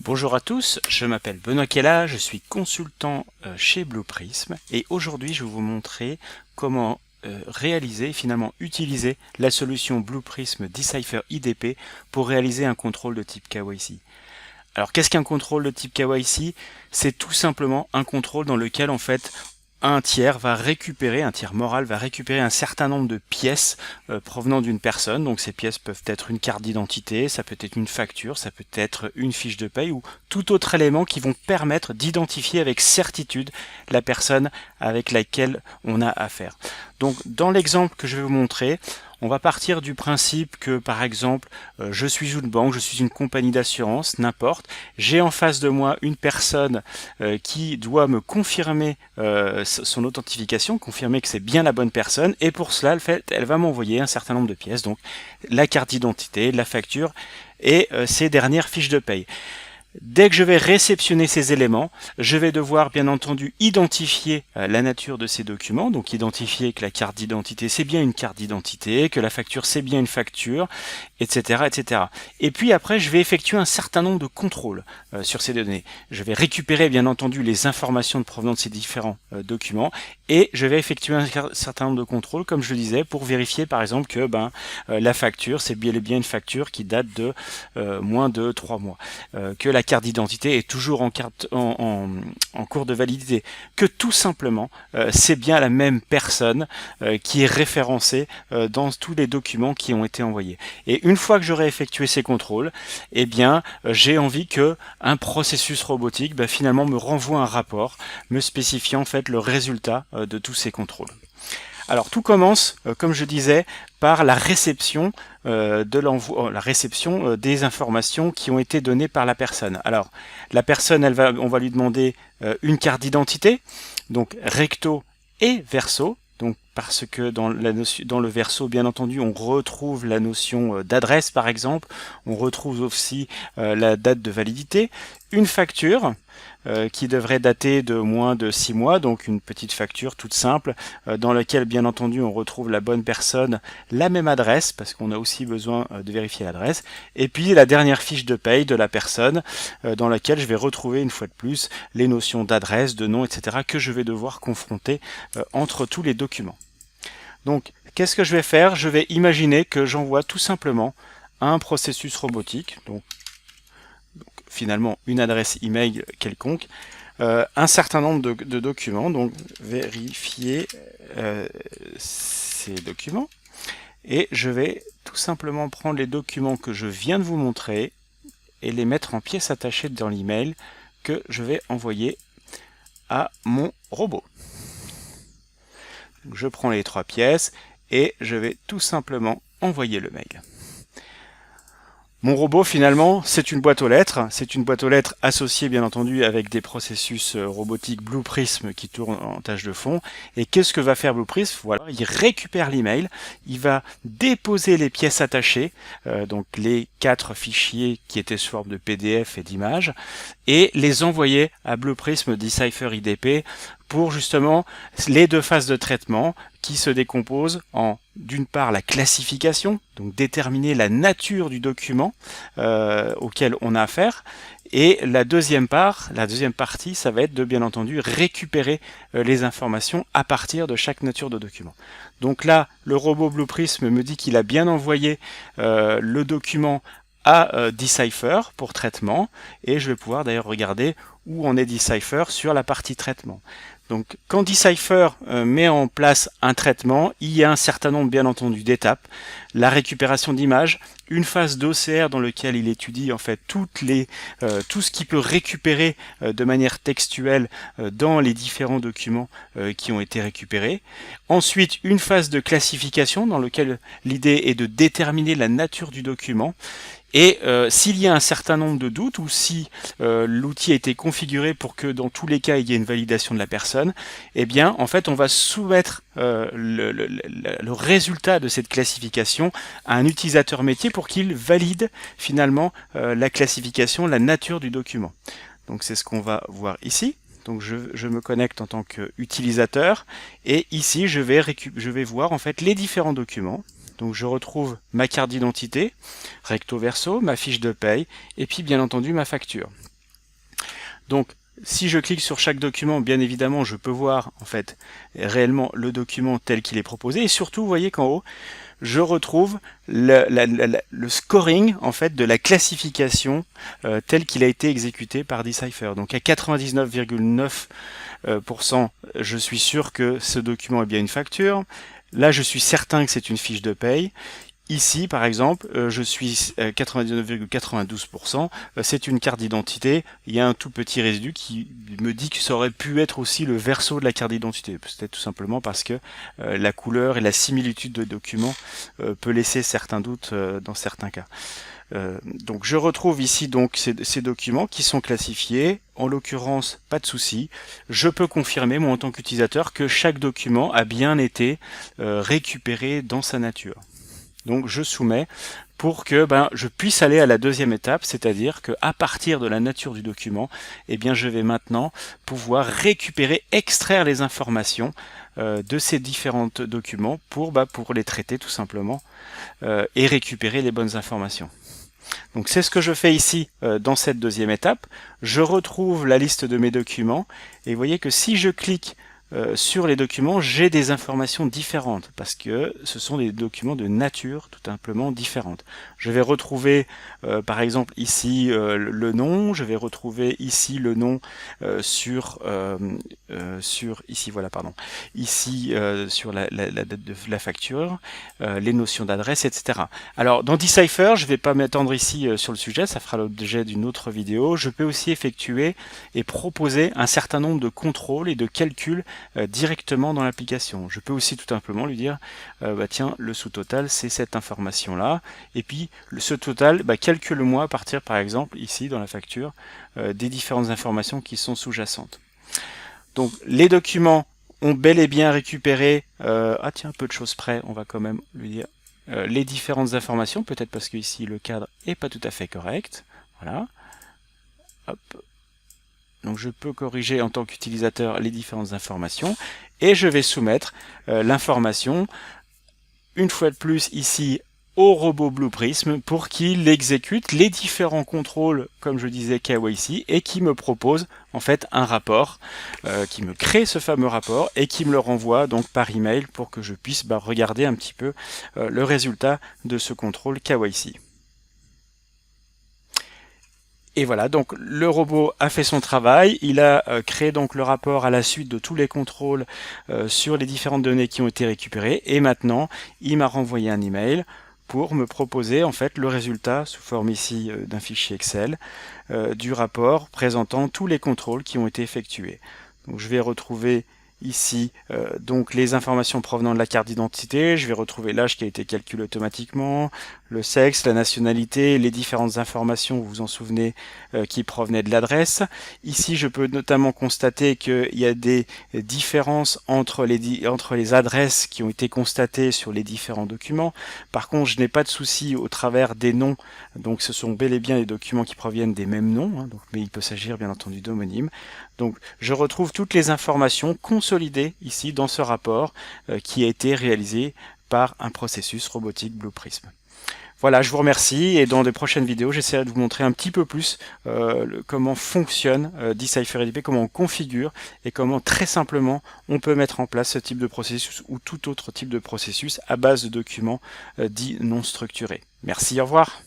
Bonjour à tous, je m'appelle Benoît Kella, je suis consultant chez Blue Prism et aujourd'hui je vais vous montrer comment réaliser et finalement utiliser la solution Blue Prism Decipher IDP pour réaliser un contrôle de type KYC. Alors qu'est-ce qu'un contrôle de type KYC? C'est tout simplement un contrôle dans lequel en fait un tiers moral va récupérer un certain nombre de pièces provenant d'une personne. Donc ces pièces peuvent être une carte d'identité, ça peut être une facture, ça peut être une fiche de paye ou tout autre élément qui vont permettre d'identifier avec certitude la personne avec laquelle on a affaire. Donc dans l'exemple que je vais vous montrer, on va partir du principe que, par exemple, je suis une banque, je suis une compagnie d'assurance, n'importe. J'ai en face de moi une personne qui doit me confirmer son authentification, confirmer que c'est bien la bonne personne. Et pour cela, elle va m'envoyer un certain nombre de pièces, donc la carte d'identité, la facture et ces dernières fiches de paye. Dès que je vais réceptionner ces éléments, je vais devoir bien entendu identifier la nature de ces documents, donc identifier que la carte d'identité c'est bien une carte d'identité, que la facture c'est bien une facture, etc., etc. Et puis après, je vais effectuer un certain nombre de contrôles sur ces données. Je vais récupérer bien entendu les informations provenant de ces différents documents et je vais effectuer un certain nombre de contrôles, comme je le disais, pour vérifier par exemple que la facture c'est bien et bien une facture qui date de moins de 3 mois, que la carte d'identité est toujours en cours de validité, que tout simplement c'est bien la même personne qui est référencée dans tous les documents qui ont été envoyés. Et une fois que j'aurai effectué ces contrôles, eh bien j'ai envie que un processus robotique finalement me renvoie un rapport me spécifiant en fait le résultat de tous ces contrôles. Alors tout commence, comme je disais, par la réception des informations qui ont été données par la personne. Alors la personne, on va lui demander une carte d'identité, donc recto et verso. Donc parce que dans le verso, bien entendu, on retrouve la notion d'adresse, par exemple. On retrouve aussi la date de validité. Une facture qui devrait dater de moins de 6 mois, donc une petite facture toute simple, dans laquelle, bien entendu, on retrouve la bonne personne, la même adresse, parce qu'on a aussi besoin de vérifier l'adresse. Et puis la dernière fiche de paye de la personne, dans laquelle je vais retrouver, une fois de plus, les notions d'adresse, de nom, etc., que je vais devoir confronter entre tous les documents. Donc, qu'est-ce que je vais faire? Je vais imaginer que j'envoie tout simplement un processus robotique, donc finalement une adresse email quelconque, un certain nombre de documents, donc vérifier ces documents, et je vais tout simplement prendre les documents que je viens de vous montrer et les mettre en pièces attachées dans l'email que je vais envoyer à mon robot. Je prends les 3 pièces et je vais tout simplement envoyer le mail. Mon robot, finalement, c'est une boîte aux lettres. C'est une boîte aux lettres associée, bien entendu, avec des processus robotiques Blue Prism qui tournent en tâche de fond. Et qu'est-ce que va faire Blue Prism? Voilà, il récupère l'email, il va déposer les pièces attachées, donc les 4 fichiers qui étaient sous forme de PDF et d'images, et les envoyer à Blue Prism Decipher IDP pour justement les 2 phases de traitement qui se décomposent en, d'une part, la classification, donc déterminer la nature du document auquel on a affaire, et la deuxième partie, ça va être de, bien entendu, récupérer les informations à partir de chaque nature de document. Donc là, le robot Blue Prism me dit qu'il a bien envoyé le document à Decipher pour traitement, et je vais pouvoir d'ailleurs regarder où en est Decipher sur la partie traitement. Donc quand Decipher met en place un traitement, il y a un certain nombre bien entendu d'étapes. La récupération d'images, une phase d'OCR dans laquelle il étudie en fait tout ce qu'il peut récupérer de manière textuelle dans les différents documents qui ont été récupérés. Ensuite, une phase de classification dans laquelle l'idée est de déterminer la nature du document. Et s'il y a un certain nombre de doutes ou si l'outil a été configuré pour que dans tous les cas il y ait une validation de la personne, eh bien en fait on va soumettre le résultat de cette classification à un utilisateur métier pour qu'il valide finalement la classification, la nature du document. Donc c'est ce qu'on va voir ici. Donc je me connecte en tant qu'utilisateur et ici je vais voir en fait les différents documents. Donc je retrouve ma carte d'identité, recto verso, ma fiche de paye, et puis bien entendu ma facture. Donc, si je clique sur chaque document, bien évidemment, je peux voir en fait réellement le document tel qu'il est proposé. Et surtout, vous voyez qu'en haut, je retrouve le scoring en fait de la classification tel qu'il a été exécuté par Decipher. Donc à 99,9%, je suis sûr que ce document est bien une facture. Là, je suis certain que c'est une fiche de paye. Ici, par exemple, je suis 99,92%, c'est une carte d'identité. Il y a un tout petit résidu qui me dit que ça aurait pu être aussi le verso de la carte d'identité. Peut-être tout simplement parce que la couleur et la similitude de documents peut laisser certains doutes dans certains cas. Donc je retrouve ici donc ces documents qui sont classifiés. En l'occurrence, pas de souci. Je peux confirmer, moi en tant qu'utilisateur, que chaque document a bien été récupéré dans sa nature. Donc je soumets pour que je puisse aller à la deuxième étape, c'est-à-dire qu'à partir de la nature du document, je vais maintenant pouvoir récupérer, extraire les informations de ces différents documents pour les traiter tout simplement et récupérer les bonnes informations. Donc c'est ce que je fais ici dans cette deuxième étape. Je retrouve la liste de mes documents et vous voyez que si je clique sur les documents, j'ai des informations différentes parce que ce sont des documents de nature tout simplement différente. Je vais retrouver par exemple ici le nom, je vais retrouver ici le nom sur la date de la facture, les notions d'adresse, etc. Alors dans Decipher, je ne vais pas m'étendre ici sur le sujet, ça fera l'objet d'une autre vidéo. Je peux aussi effectuer et proposer un certain nombre de contrôles et de calculs directement dans l'application. Je peux aussi tout simplement lui dire tiens, le sous-total c'est cette information là, et puis ce total calcule-moi à partir par exemple ici dans la facture des différentes informations qui sont sous-jacentes. Donc les documents ont bel et bien récupéré un peu de choses près, on va quand même lui dire les différentes informations, peut-être parce que ici le cadre est pas tout à fait correct. Voilà. Hop. Donc je peux corriger en tant qu'utilisateur les différentes informations et je vais soumettre l'information une fois de plus ici au robot Blue Prism pour qu'il exécute les différents contrôles, comme je disais, KYC, et qui me propose en fait un rapport, qui me crée ce fameux rapport et qui me le renvoie donc par email pour que je puisse regarder un petit peu le résultat de ce contrôle KYC. Et voilà, donc le robot a fait son travail, il a créé donc le rapport à la suite de tous les contrôles sur les différentes données qui ont été récupérées, et maintenant il m'a renvoyé un email pour me proposer en fait le résultat sous forme ici d'un fichier Excel du rapport présentant tous les contrôles qui ont été effectués. Donc je vais retrouver ici donc les informations provenant de la carte d'identité, je vais retrouver l'âge qui a été calculé automatiquement, le sexe, la nationalité, les différentes informations, vous vous en souvenez, qui provenaient de l'adresse. Ici, je peux notamment constater qu'il y a des différences entre les adresses qui ont été constatées sur les différents documents. Par contre, je n'ai pas de souci au travers des noms, donc ce sont bel et bien des documents qui proviennent des mêmes noms, mais il peut s'agir bien entendu d'homonymes. Donc je retrouve toutes les informations consolidées ici dans ce rapport qui a été réalisé par un processus robotique Blue Prism. Voilà, je vous remercie et dans de prochaines vidéos, j'essaierai de vous montrer un petit peu plus comment fonctionne DecipherEDP, comment on configure et comment très simplement on peut mettre en place ce type de processus ou tout autre type de processus à base de documents dits non structurés. Merci, au revoir.